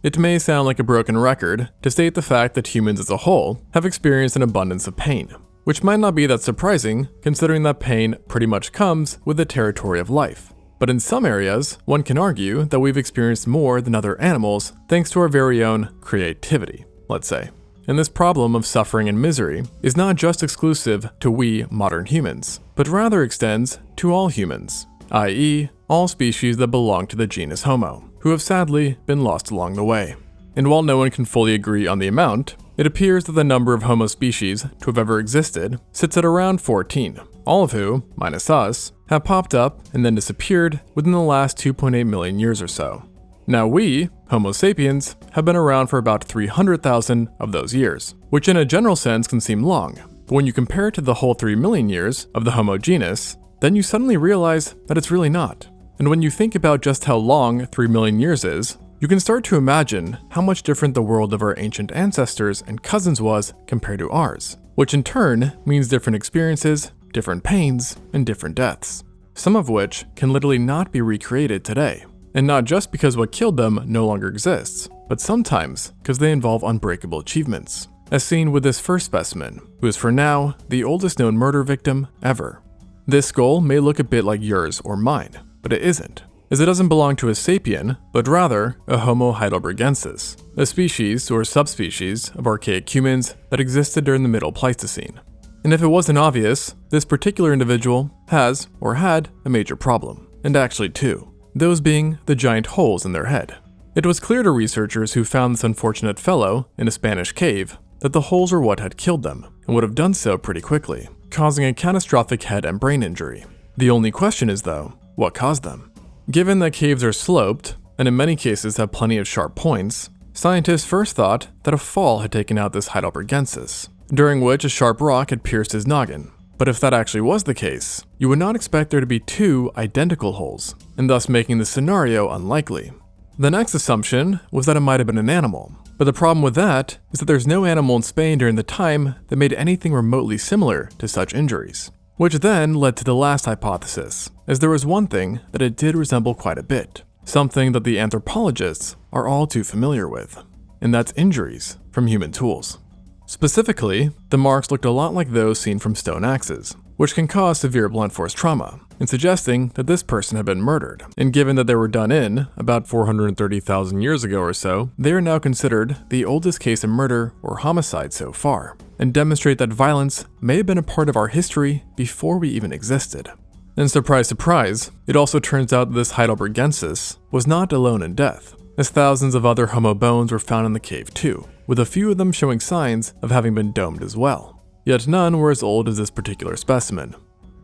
It may sound like a broken record to state the fact that humans as a whole have experienced an abundance of pain, which might not be that surprising considering that pain pretty much comes with the territory of life. But in some areas, one can argue that we've experienced more than other animals thanks to our very own creativity, let's say. And this problem of suffering and misery is not just exclusive to we modern humans, but rather extends to all humans, i.e., all species that belong to the genus Homo, who have sadly been lost along the way. And while no one can fully agree on the amount, it appears that the number of Homo species to have ever existed sits at around 14, all of who, minus us, have popped up and then disappeared within the last 2.8 million years or so. Now we, Homo sapiens, have been around for about 300,000 of those years, which in a general sense can seem long, but when you compare it to the whole 3 million years of the Homo genus, then you suddenly realize that it's really not. And when you think about just how long 3 million years is, you can start to imagine how much different the world of our ancient ancestors and cousins was compared to ours, which in turn means different experiences, different pains, and different deaths, some of which can literally not be recreated today. And not just because what killed them no longer exists, but sometimes because they involve unbreakable achievements, as seen with this first specimen, who is for now the oldest known murder victim ever. This skull may look a bit like yours or mine, but it isn't, as it doesn't belong to a sapien, but rather a Homo heidelbergensis, a species or subspecies of archaic humans that existed during the Middle Pleistocene. And if it wasn't obvious, this particular individual has, or had, a major problem, and actually two, those being the giant holes in their head. It was clear to researchers who found this unfortunate fellow in a Spanish cave that the holes were what had killed them, and would have done so pretty quickly, causing a catastrophic head and brain injury. The only question is though, what caused them? Given that caves are sloped, and in many cases have plenty of sharp points, scientists first thought that a fall had taken out this heidelbergensis, during which a sharp rock had pierced his noggin. But if that actually was the case, you would not expect there to be two identical holes, and thus making the scenario unlikely. The next assumption was that it might have been an animal, but the problem with that is that there's no animal in Spain during the time that made anything remotely similar to such injuries. Which then led to the last hypothesis, as there was one thing that it did resemble quite a bit, something that the anthropologists are all too familiar with, and that's injuries from human tools. Specifically, the marks looked a lot like those seen from stone axes, which can cause severe blunt force trauma, and suggesting that this person had been murdered. And given that they were done in about 430,000 years ago or so, they are now considered the oldest case of murder or homicide so far, and demonstrate that violence may have been a part of our history before we even existed. And surprise, surprise, it also turns out that this heidelbergensis was not alone in death, as thousands of other Homo bones were found in the cave too, with a few of them showing signs of having been domed as well. Yet none were as old as this particular specimen.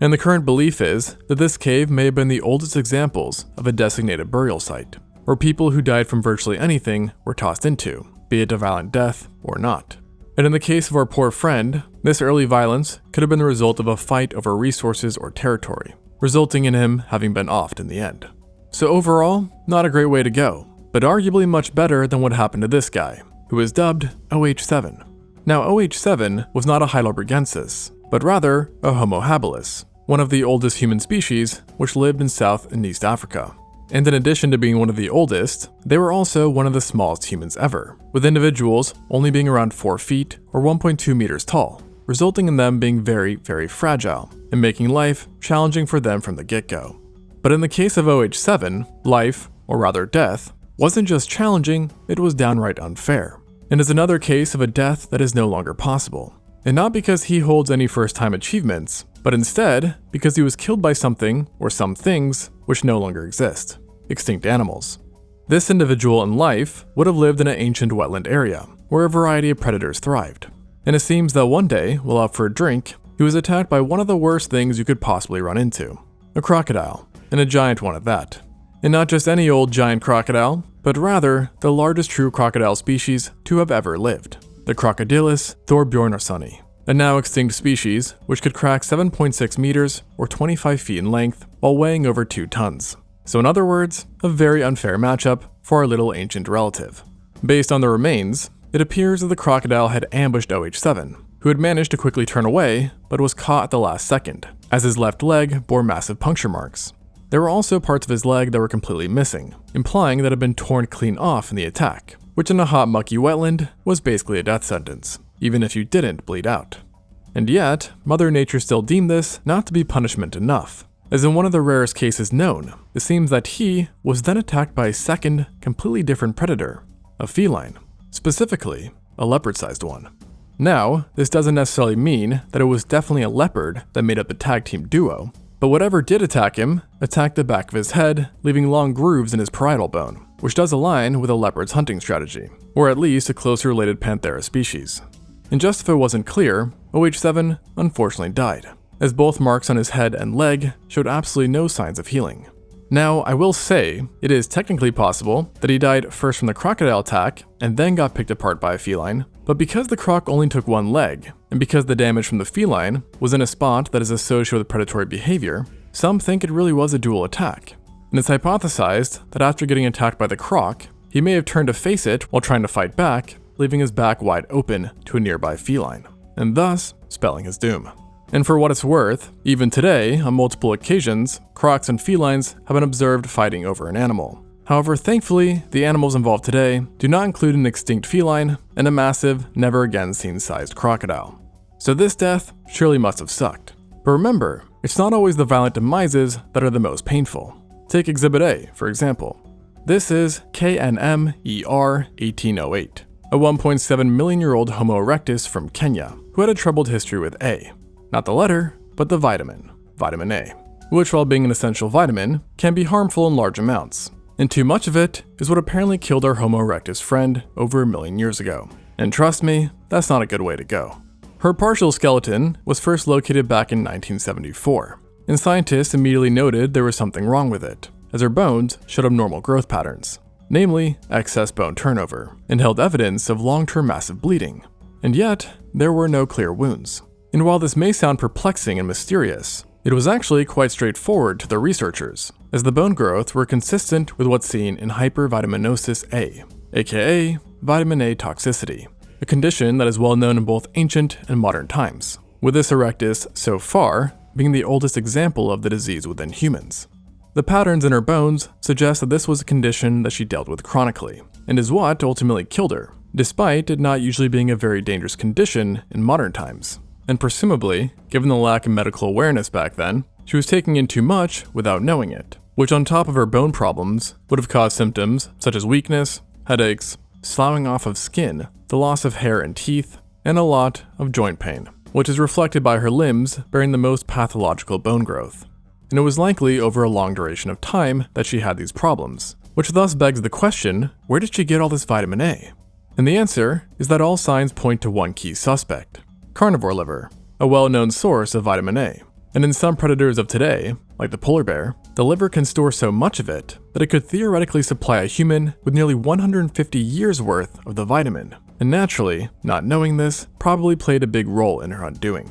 And the current belief is that this cave may have been the oldest examples of a designated burial site, where people who died from virtually anything were tossed into, be it a violent death or not. And in the case of our poor friend, this early violence could have been the result of a fight over resources or territory, resulting in him having been offed in the end. So overall, not a great way to go, but arguably much better than what happened to this guy, who was dubbed OH7. Now OH7 was not a heidelbergensis, but rather a Homo habilis, one of the oldest human species which lived in South and East Africa. And in addition to being one of the oldest, they were also one of the smallest humans ever, with individuals only being around 4 feet or 1.2 meters tall, resulting in them being very, very fragile and making life challenging for them from the get-go. But in the case of OH7, life, or rather death, wasn't just challenging, it was downright unfair, and is another case of a death that is no longer possible. And not because he holds any first-time achievements, but instead because he was killed by something or some things which no longer exist, extinct animals. This individual in life would have lived in an ancient wetland area where a variety of predators thrived. And it seems that one day, while out for a drink, he was attacked by one of the worst things you could possibly run into, a crocodile, and a giant one at that. And not just any old giant crocodile, but rather the largest true crocodile species to have ever lived, the Crocodylus thorbjornarssoni, a now extinct species which could crack 7.6 meters or 25 feet in length while weighing over 2 tons. So in other words, a very unfair matchup for our little ancient relative. Based on the remains, it appears that the crocodile had ambushed OH7, who had managed to quickly turn away but was caught at the last second, as his left leg bore massive puncture marks. There were also parts of his leg that were completely missing, implying that it had been torn clean off in the attack, which in a hot mucky wetland was basically a death sentence, even if you didn't bleed out. And yet, Mother Nature still deemed this not to be punishment enough, as in one of the rarest cases known, it seems that he was then attacked by a second, completely different predator, a feline, specifically a leopard-sized one. Now, this doesn't necessarily mean that it was definitely a leopard that made up the tag team duo, but whatever did attack him attacked the back of his head, leaving long grooves in his parietal bone, which does align with a leopard's hunting strategy, or at least a closely related Panthera species. And just if it wasn't clear, OH7 unfortunately died, as both marks on his head and leg showed absolutely no signs of healing. Now, I will say, it is technically possible that he died first from the crocodile attack and then got picked apart by a feline, but because the croc only took one leg, and because the damage from the feline was in a spot that is associated with predatory behavior, some think it really was a dual attack. And it's hypothesized that after getting attacked by the croc, he may have turned to face it while trying to fight back, leaving his back wide open to a nearby feline, and thus spelling his doom. And for what it's worth, even today, on multiple occasions, crocs and felines have been observed fighting over an animal. However, thankfully, the animals involved today do not include an extinct feline and a massive, never-again-seen-sized crocodile. So this death surely must have sucked. But remember, it's not always the violent demises that are the most painful. Take Exhibit A, for example. This is KNMER 1808, a 1.7 million-year-old Homo erectus from Kenya, who had a troubled history with A. Not the letter, but the vitamin A, which while being an essential vitamin, can be harmful in large amounts. And too much of it is what apparently killed our Homo erectus friend over 1 million years ago. And trust me, that's not a good way to go. Her partial skeleton was first located back in 1974, and scientists immediately noted there was something wrong with it, as her bones showed abnormal growth patterns, namely excess bone turnover, and held evidence of long-term massive bleeding. And yet, there were no clear wounds. And while this may sound perplexing and mysterious, it was actually quite straightforward to the researchers, as the bone growth were consistent with what's seen in hypervitaminosis A, aka vitamin A toxicity, a condition that is well known in both ancient and modern times, with this erectus so far being the oldest example of the disease within humans. The patterns in her bones suggest that this was a condition that she dealt with chronically, and is what ultimately killed her, despite it not usually being a very dangerous condition in modern times. And presumably, given the lack of medical awareness back then, she was taking in too much without knowing it, which on top of her bone problems would have caused symptoms such as weakness, headaches, sloughing off of skin, the loss of hair and teeth, and a lot of joint pain, which is reflected by her limbs bearing the most pathological bone growth. And it was likely over a long duration of time that she had these problems, which thus begs the question, where did she get all this vitamin A? And the answer is that all signs point to one key suspect: carnivore liver, a well-known source of vitamin A. And in some predators of today, like the polar bear, the liver can store so much of it that it could theoretically supply a human with nearly 150 years worth of the vitamin. And naturally, not knowing this probably played a big role in her undoing.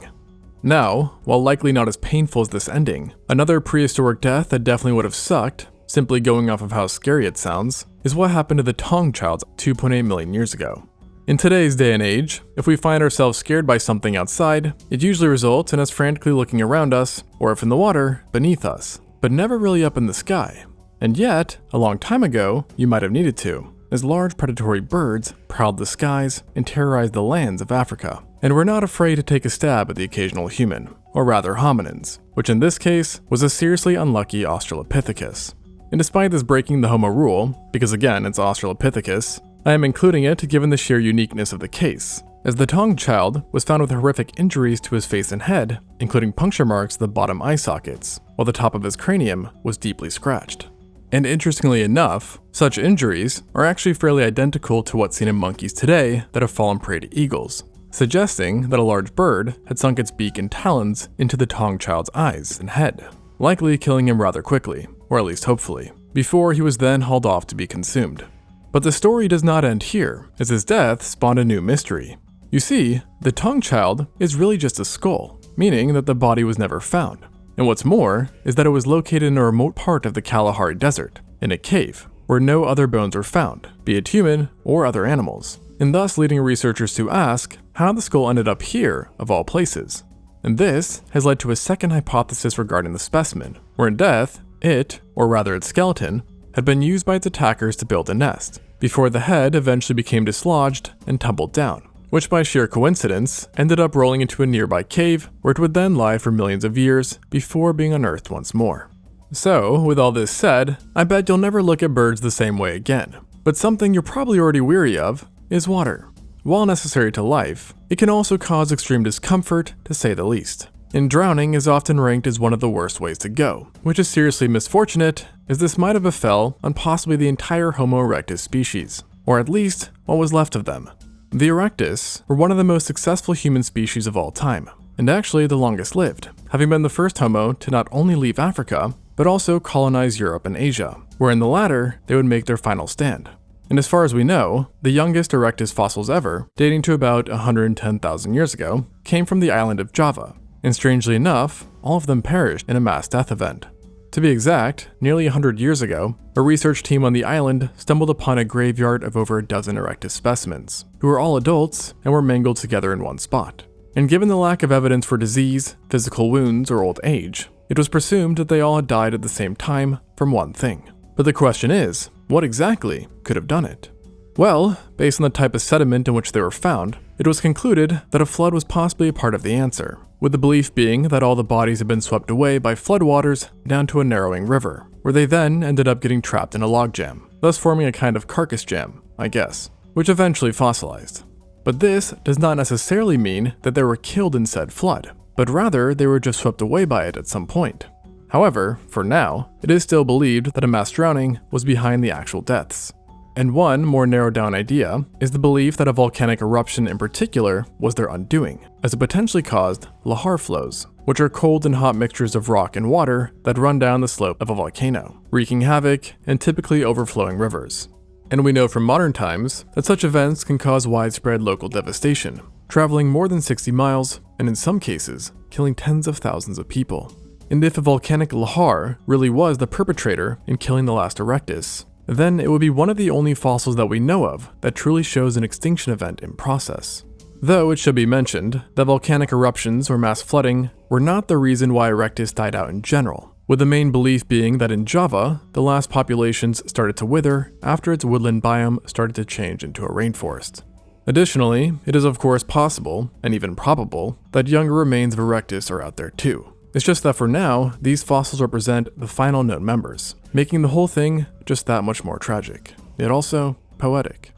Now, while likely not as painful as this ending, another prehistoric death that definitely would have sucked, simply going off of how scary it sounds, is what happened to the Tong childs 2.8 million years ago. In today's day and age, if we find ourselves scared by something outside, it usually results in us frantically looking around us, or if in the water, beneath us, but never really up in the sky. And yet, a long time ago, you might have needed to, as large predatory birds prowled the skies and terrorized the lands of Africa, and were not afraid to take a stab at the occasional human, or rather hominins, which in this case was a seriously unlucky Australopithecus. And despite this breaking the Homo rule, because again it's Australopithecus, I am including it given the sheer uniqueness of the case, as the Tong child was found with horrific injuries to his face and head, including puncture marks to the bottom eye sockets, while the top of his cranium was deeply scratched. And interestingly enough, such injuries are actually fairly identical to what's seen in monkeys today that have fallen prey to eagles, suggesting that a large bird had sunk its beak and talons into the Tong child's eyes and head, likely killing him rather quickly, or at least hopefully, before he was then hauled off to be consumed. But the story does not end here, as his death spawned a new mystery. You see, the Tong child is really just a skull, meaning that the body was never found. And what's more, is that it was located in a remote part of the Kalahari Desert, in a cave, where no other bones were found, be it human or other animals, and thus leading researchers to ask how the skull ended up here, of all places. And this has led to a second hypothesis regarding the specimen, where in death, it, or rather its skeleton, had been used by its attackers to build a nest, before the head eventually became dislodged and tumbled down, which by sheer coincidence ended up rolling into a nearby cave where it would then lie for millions of years before being unearthed once more. So, with all this said, I bet you'll never look at birds the same way again. But something you're probably already weary of is water. While necessary to life, it can also cause extreme discomfort, to say the least. And drowning is often ranked as one of the worst ways to go, which is seriously misfortunate, as this might have befell on possibly the entire Homo erectus species, or at least what was left of them. The Erectus were one of the most successful human species of all time, and actually the longest lived, having been the first Homo to not only leave Africa, but also colonize Europe and Asia, where in the latter they would make their final stand. And as far as we know, the youngest Erectus fossils ever, dating to about 110,000 years ago, came from the island of Java, and strangely enough, all of them perished in a mass death event. To be exact, nearly 100 years ago, a research team on the island stumbled upon a graveyard of over a dozen Erectus specimens, who were all adults and were mangled together in one spot. And given the lack of evidence for disease, physical wounds, or old age, it was presumed that they all had died at the same time from one thing. But the question is, what exactly could have done it? Well, based on the type of sediment in which they were found, it was concluded that a flood was possibly a part of the answer, with the belief being that all the bodies had been swept away by floodwaters down to a narrowing river, where they then ended up getting trapped in a logjam, thus forming a kind of carcass jam, I guess, which eventually fossilized. But this does not necessarily mean that they were killed in said flood, but rather they were just swept away by it at some point. However, for now, it is still believed that a mass drowning was behind the actual deaths. And one more narrowed down idea is the belief that a volcanic eruption in particular was their undoing, as it potentially caused lahar flows, which are cold and hot mixtures of rock and water that run down the slope of a volcano, wreaking havoc and typically overflowing rivers. And we know from modern times that such events can cause widespread local devastation, traveling more than 60 miles, and in some cases, killing tens of thousands of people. And if a volcanic lahar really was the perpetrator in killing the last Erectus, then it would be one of the only fossils that we know of that truly shows an extinction event in process. Though it should be mentioned that volcanic eruptions or mass flooding were not the reason why Erectus died out in general, with the main belief being that in Java, the last populations started to wither after its woodland biome started to change into a rainforest. Additionally, it is of course possible, and even probable, that younger remains of Erectus are out there too. It's just that for now, these fossils represent the final known members, making the whole thing just that much more tragic, yet also poetic.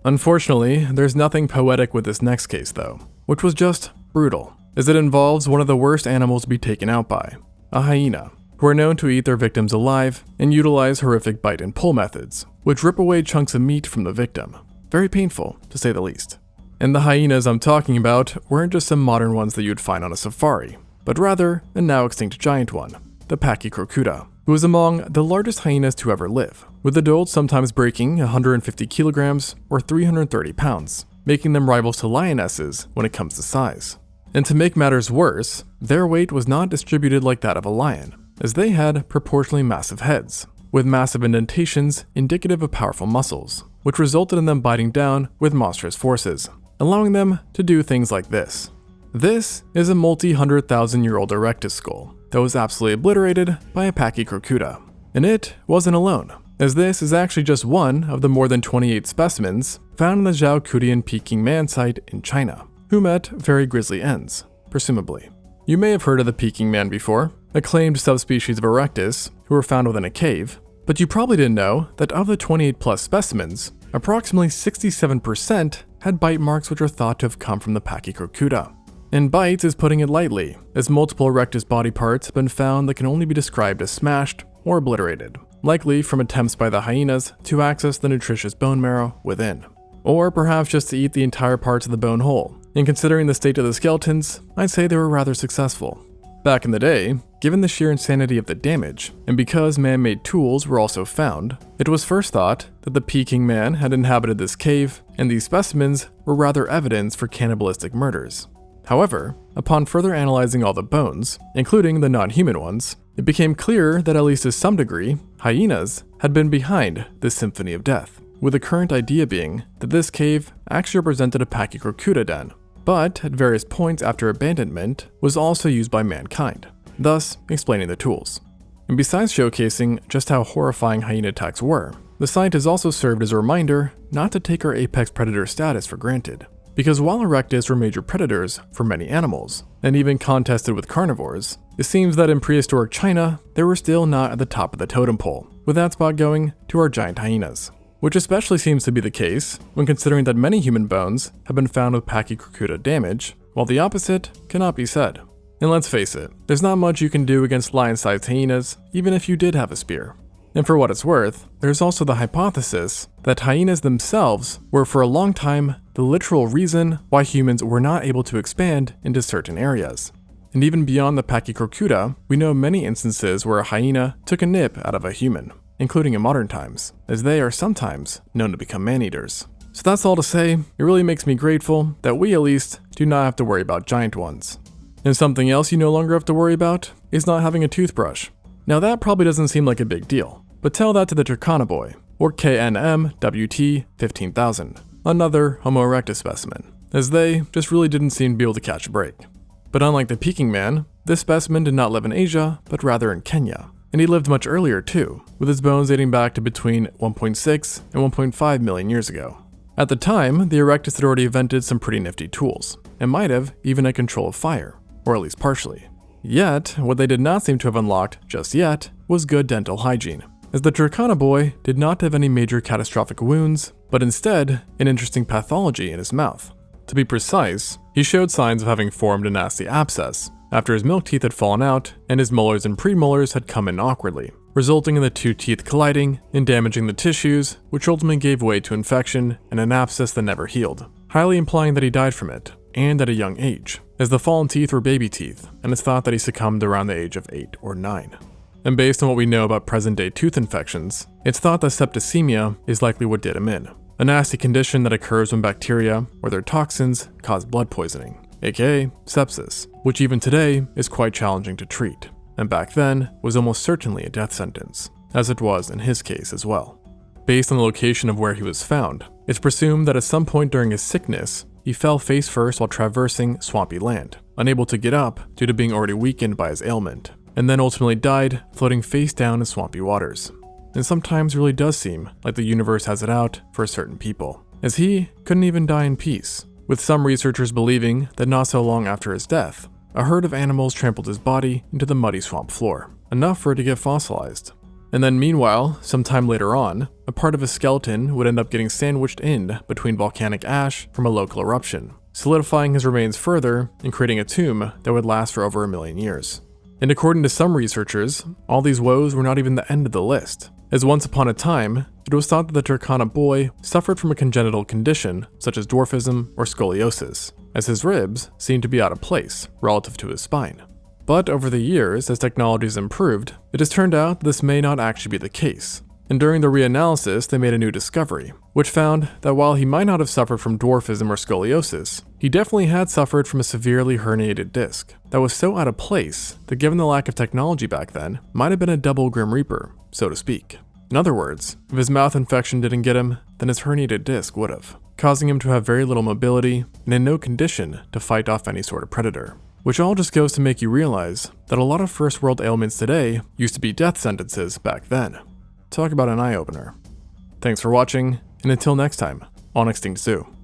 Unfortunately, there's nothing poetic with this next case though, which was just brutal, as it involves one of the worst animals to be taken out by, a hyena, who are known to eat their victims alive and utilize horrific bite and pull methods, which rip away chunks of meat from the victim. Very painful, to say the least. And the hyenas I'm talking about weren't just some modern ones that you'd find on a safari, but rather a now extinct giant one, the Pachycrocuta, who is among the largest hyenas to ever live, with adults sometimes breaking 150 kilograms or 330 pounds, making them rivals to lionesses when it comes to size. And to make matters worse, their weight was not distributed like that of a lion, as they had proportionally massive heads, with massive indentations indicative of powerful muscles, which resulted in them biting down with monstrous forces, allowing them to do things like this. This is a multi-100,000-year-old Erectus skull that was absolutely obliterated by a Pachycrocuta. And it wasn't alone, as this is actually just one of the more than 28 specimens found in the Zhaokutian Peking Man site in China, who met very grisly ends, presumably. You may have heard of the Peking Man before, a claimed subspecies of Erectus who were found within a cave, but you probably didn't know that of the 28 plus specimens, approximately 67% had bite marks which are thought to have come from the Pachycrocuta. And bites is putting it lightly, as multiple Erectus body parts have been found that can only be described as smashed or obliterated, likely from attempts by the hyenas to access the nutritious bone marrow within. Or perhaps just to eat the entire parts of the bone whole. And considering the state of the skeletons, I'd say they were rather successful. Back in the day, given the sheer insanity of the damage, and because man-made tools were also found, it was first thought that the Peking Man had inhabited this cave, and these specimens were rather evidence for cannibalistic murders. However, upon further analyzing all the bones, including the non-human ones, it became clear that at least to some degree, hyenas had been behind this symphony of death, with the current idea being that this cave actually represented a Pachycrocuta den, but at various points after abandonment was also used by mankind, thus explaining the tools. And besides showcasing just how horrifying hyena attacks were, the site has also served as a reminder not to take our apex predator status for granted. Because while Erectus were major predators for many animals, and even contested with carnivores, it seems that in prehistoric China, they were still not at the top of the totem pole, with that spot going to our giant hyenas. Which especially seems to be the case when considering that many human bones have been found with Pachycrocuta damage, while the opposite cannot be said. And let's face it, there's not much you can do against lion-sized hyenas, even if you did have a spear. And for what it's worth, there's also the hypothesis that hyenas themselves were for a long time the literal reason why humans were not able to expand into certain areas. And even beyond the Pachycrocuta, we know many instances where a hyena took a nip out of a human, including in modern times, as they are sometimes known to become man-eaters. So that's all to say, it really makes me grateful that we at least do not have to worry about giant ones. And something else you no longer have to worry about is not having a toothbrush. Now that probably doesn't seem like a big deal, but tell that to the Trichonoboi, or KNMWT 15,000, another Homo erectus specimen, as they just really didn't seem to be able to catch a break. But unlike the Peking man, this specimen did not live in Asia, but rather in Kenya, and he lived much earlier too, with his bones dating back to between 1.6 and 1.5 million years ago. At the time, the Erectus had already invented some pretty nifty tools, and might have even had control of fire, or at least partially. Yet, what they did not seem to have unlocked just yet was good dental hygiene, as the Trichonoboi did not have any major catastrophic wounds, but instead an interesting pathology in his mouth. To be precise, he showed signs of having formed a nasty abscess after his milk teeth had fallen out and his molars and premolars had come in awkwardly, resulting in the two teeth colliding and damaging the tissues, which ultimately gave way to infection and an abscess that never healed, highly implying that he died from it, and at a young age, as the fallen teeth were baby teeth, and it's thought that he succumbed around the age of 8 or 9. And based on what we know about present-day tooth infections, it's thought that septicemia is likely what did him in, a nasty condition that occurs when bacteria or their toxins cause blood poisoning, aka sepsis, which even today is quite challenging to treat, and back then was almost certainly a death sentence, as it was in his case as well. Based on the location of where he was found, it's presumed that at some point during his sickness, he fell face first while traversing swampy land, unable to get up due to being already weakened by his ailment, and then ultimately died floating face down in swampy waters. And sometimes it really does seem like the universe has it out for certain people, as he couldn't even die in peace, with some researchers believing that not so long after his death, a herd of animals trampled his body into the muddy swamp floor, enough for it to get fossilized. And then meanwhile, sometime later on, a part of his skeleton would end up getting sandwiched in between volcanic ash from a local eruption, solidifying his remains further and creating a tomb that would last for over 1 million years. And according to some researchers, all these woes were not even the end of the list, as once upon a time, it was thought that the Trichonoboi suffered from a congenital condition such as dwarfism or scoliosis, as his ribs seemed to be out of place relative to his spine. But over the years, as technology has improved, it has turned out that this may not actually be the case. And during the reanalysis, they made a new discovery, which found that while he might not have suffered from dwarfism or scoliosis, he definitely had suffered from a severely herniated disc that was so out of place that, given the lack of technology back then, might have been a double Grim Reaper, so to speak. In other words, if his mouth infection didn't get him, then his herniated disc would have, causing him to have very little mobility and in no condition to fight off any sort of predator. Which all just goes to make you realize that a lot of first world ailments today used to be death sentences back then. Talk about an eye-opener. Thanks for watching, and until next time on ExtinctZoo.